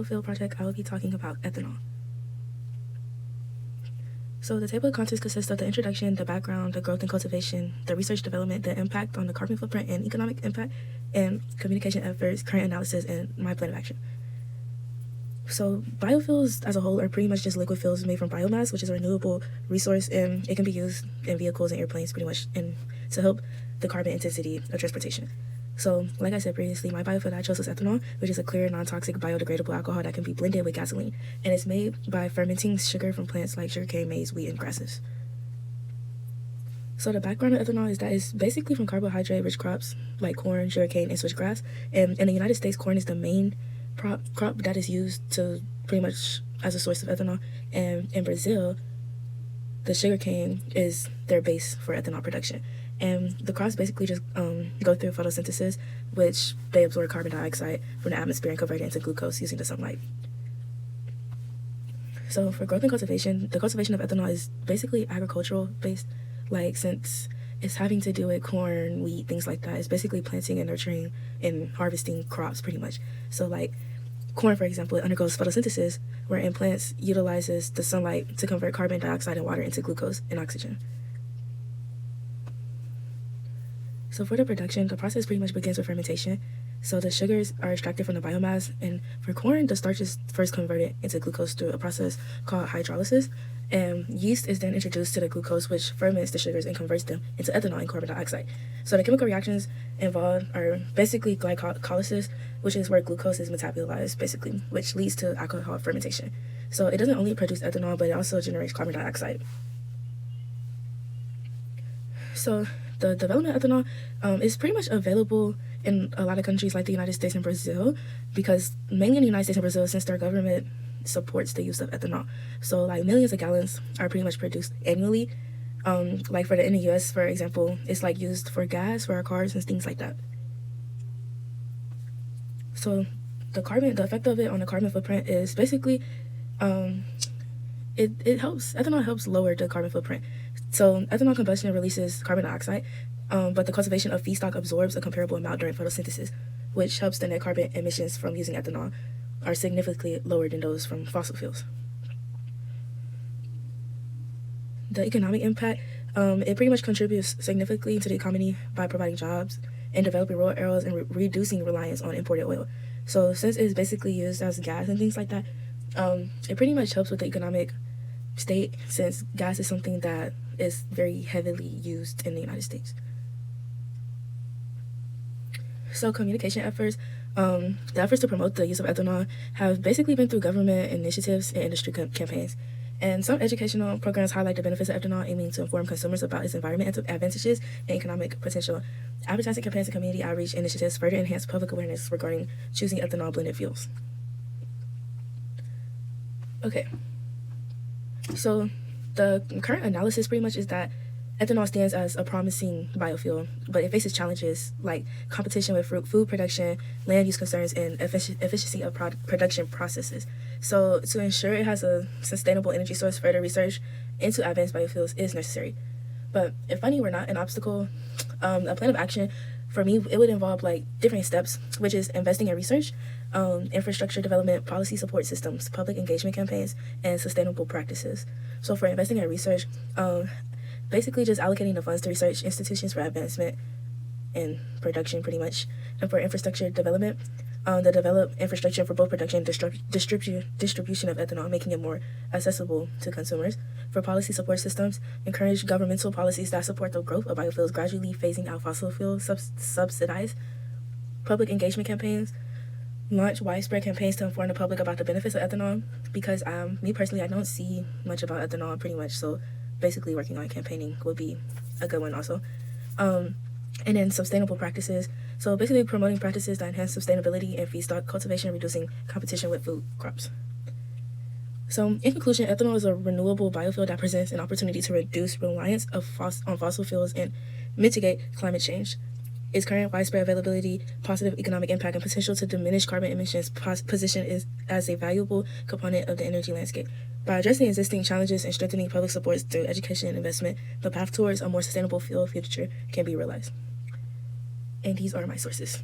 Biofuel project, I will be talking about ethanol. So the table of contents consists of the introduction, the background, the growth and cultivation, the research development, the impact on the carbon footprint and economic impact, and communication efforts, current analysis, and my plan of action. So biofuels as a whole are pretty much just liquid fuels made from biomass, which is a renewable resource, and it can be used in vehicles and airplanes pretty much to help the carbon intensity of transportation. So, like I said previously, my biofuel that I chose was ethanol, which is a clear, non-toxic, biodegradable alcohol that can be blended with gasoline, and it's made by fermenting sugar from plants like sugarcane, maize, wheat, and grasses. So the background of ethanol is that it's basically from carbohydrate-rich crops like corn, sugarcane, and switchgrass. And in the United States, corn is the main crop that is used to pretty much as a source of ethanol. And in Brazil, the sugarcane is their base for ethanol production. And the crops basically just go through photosynthesis, which they absorb carbon dioxide from the atmosphere and convert it into glucose using the sunlight. So for growth and cultivation, the cultivation of ethanol is basically agricultural based, like since it's having to do with corn, wheat, things like that. It's basically planting and nurturing and harvesting crops pretty much. So like corn, for example, it undergoes photosynthesis, wherein plants utilizes the sunlight to convert carbon dioxide and water into glucose and oxygen. So for the production, the process pretty much begins with fermentation. So the sugars are extracted from the biomass, and for corn, the starch is first converted into glucose through a process called hydrolysis, and yeast is then introduced to the glucose, which ferments the sugars and converts them into ethanol and carbon dioxide. So the chemical reactions involved are basically glycolysis, which is where glucose is metabolized, basically, which leads to alcohol fermentation. So it doesn't only produce ethanol, but it also generates carbon dioxide. So the development of ethanol is pretty much available in a lot of countries like the United States and Brazil, because mainly in the United States and Brazil, since their government supports the use of ethanol. So like millions of gallons are pretty much produced annually. Like in the US, for example, it's like used for gas for our cars and things like that. So the effect of it on the carbon footprint is basically ethanol helps lower the carbon footprint. So ethanol combustion releases carbon dioxide, but the cultivation of feedstock absorbs a comparable amount during photosynthesis, which helps the net carbon emissions from using ethanol are significantly lower than those from fossil fuels. The economic impact, it pretty much contributes significantly to the economy by providing jobs in developing rural areas and reducing reliance on imported oil. So since it's basically used as gas and things like that, it pretty much helps with the economic state, since gas is something that is very heavily used in the United States. So communication efforts, the efforts to promote the use of ethanol have basically been through government initiatives and industry campaigns. And some educational programs highlight the benefits of ethanol, aiming to inform consumers about its environmental advantages and economic potential. Advertising campaigns and community outreach initiatives further enhance public awareness regarding choosing ethanol blended fuels. Okay, so the current analysis pretty much is that ethanol stands as a promising biofuel, but it faces challenges like competition with food production, land use concerns, and efficiency of production processes. So to ensure it has a sustainable energy source, further research into advanced biofuels is necessary. But if money were not an obstacle, a plan of action for me, it would involve like different steps, which is investing in research, infrastructure development, policy support systems, public engagement campaigns, and sustainable practices. So for investing in research, basically just allocating the funds to research institutions for advancement and production pretty much. And for infrastructure development, the develop infrastructure for both production and distribution of ethanol, making it more accessible to consumers. For policy support systems, encourage governmental policies that support the growth of biofuels, gradually phasing out fossil fuels, subsidize public engagement campaigns, launch widespread campaigns to inform the public about the benefits of ethanol, because me personally, I don't see much about ethanol pretty much, so basically working on campaigning would be a good one also. And then sustainable practices, so basically promoting practices that enhance sustainability and feedstock cultivation, reducing competition with food crops. So in conclusion, ethanol is a renewable biofuel that presents an opportunity to reduce reliance on fossil fuels and mitigate climate change. Its current widespread availability, positive economic impact, and potential to diminish carbon emissions position is as a valuable component of the energy landscape. By addressing existing challenges and strengthening public supports through education and investment, the path towards a more sustainable fuel future can be realized. And these are my sources.